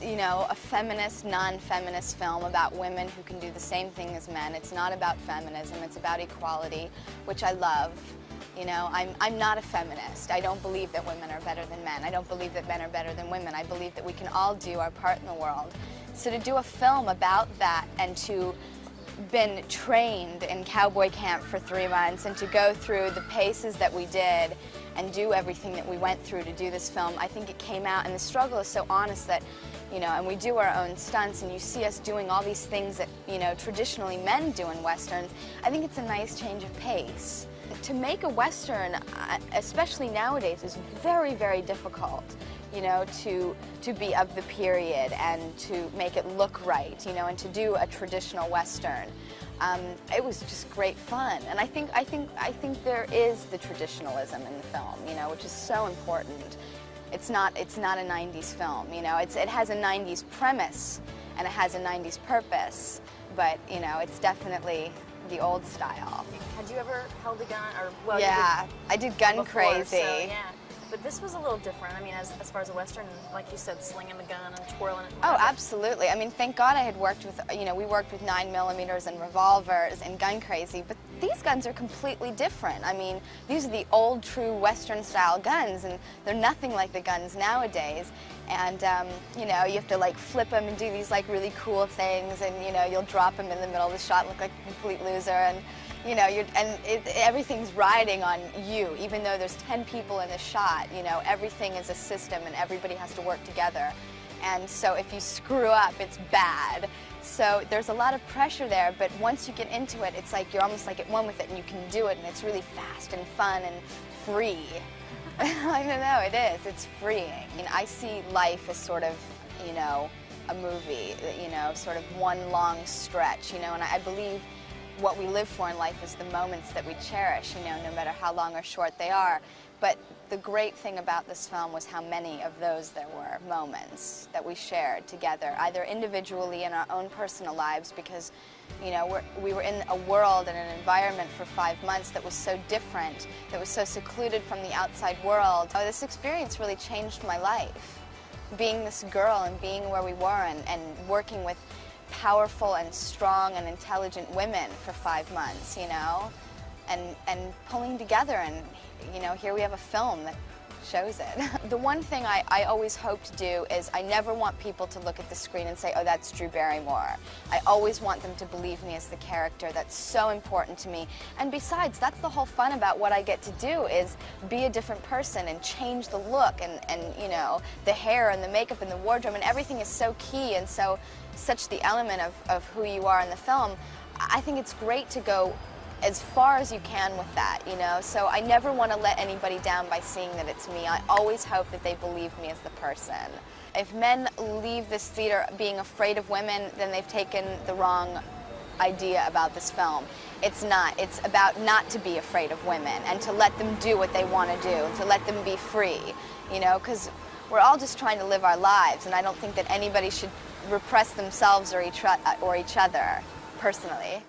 you know, a feminist, non-feminist film about women who can do the same thing as men. It's not about feminism, it's about equality, which I love. You know, I'm not a feminist. I don't believe that women are better than men. I don't believe that men are better than women. I believe that we can all do our part in the world. So to do a film about that and to been trained in cowboy camp for 3 months and to go through the paces that we did and do everything that we went through to do this film, I think it came out, and the struggle is so honest that, you know, and we do our own stunts and you see us doing all these things that, you know, traditionally men do in Westerns. I think it's a nice change of pace. To make a Western, especially nowadays, is very, very difficult, you know, to be of the period and to make it look right, you know, and to do a traditional Western. It was just great fun, and I think there is the traditionalism in the film, you know, which is so important. It's not a 90s film, you know. It has a 90s premise and it has a 90s purpose, but you know, it's definitely the old style. Had you ever held a gun, or well? Yeah, I did Gun before, Crazy. So, yeah. But this was a little different. I mean, as far as a Western, like you said, slinging the gun and twirling it. Oh, absolutely. I mean, thank God I had worked with, you know, we worked with 9mm and revolvers and Gun Crazy, but these guns are completely different. I mean, these are the old, true Western-style guns, and they're nothing like the guns nowadays. And, you know, you have to, like, flip them and do these, like, really cool things, and, you know, you'll drop them in the middle of the shot and look like a complete loser, and, you know, everything's riding on you, even though there's 10 people in the shot. You know, everything is a system and everybody has to work together. And so if you screw up, it's bad. So there's a lot of pressure there, but once you get into it, it's like you're almost like at one with it and you can do it, and it's really fast and fun and free. I don't know, it is. It's freeing. I mean, I see life as sort of, you know, a movie, you know, sort of one long stretch, you know, and I believe what we live for in life is the moments that we cherish, you know, no matter how long or short they are. But the great thing about this film was how many of those there were, moments that we shared together, either individually in our own personal lives, because, you know, we were in a world and an environment for 5 months that was so different, that was so secluded from the outside world. Oh, this experience really changed my life. Being this girl and being where we were and working with powerful and strong and intelligent women for 5 months, you know, and pulling together, and, you know, here we have a film that shows it. The one thing I always hope to do is I never want people to look at the screen and say, oh, that's Drew Barrymore. I always want them to believe me as the character. That's so important to me. And besides, that's the whole fun about what I get to do, is be a different person and change the look and you know, the hair and the makeup and the wardrobe, and everything is so key and such the element of who you are in the film. I think it's great to go as far as you can with that, you know, so I never want to let anybody down by seeing that it's me. I always hope that they believe me as the person. If men leave this theater being afraid of women, then they've taken the wrong idea about this film. It's not. It's about not to be afraid of women and to let them do what they want to do, and to let them be free, you know, because we're all just trying to live our lives, and I don't think that anybody should repress themselves or each other, personally.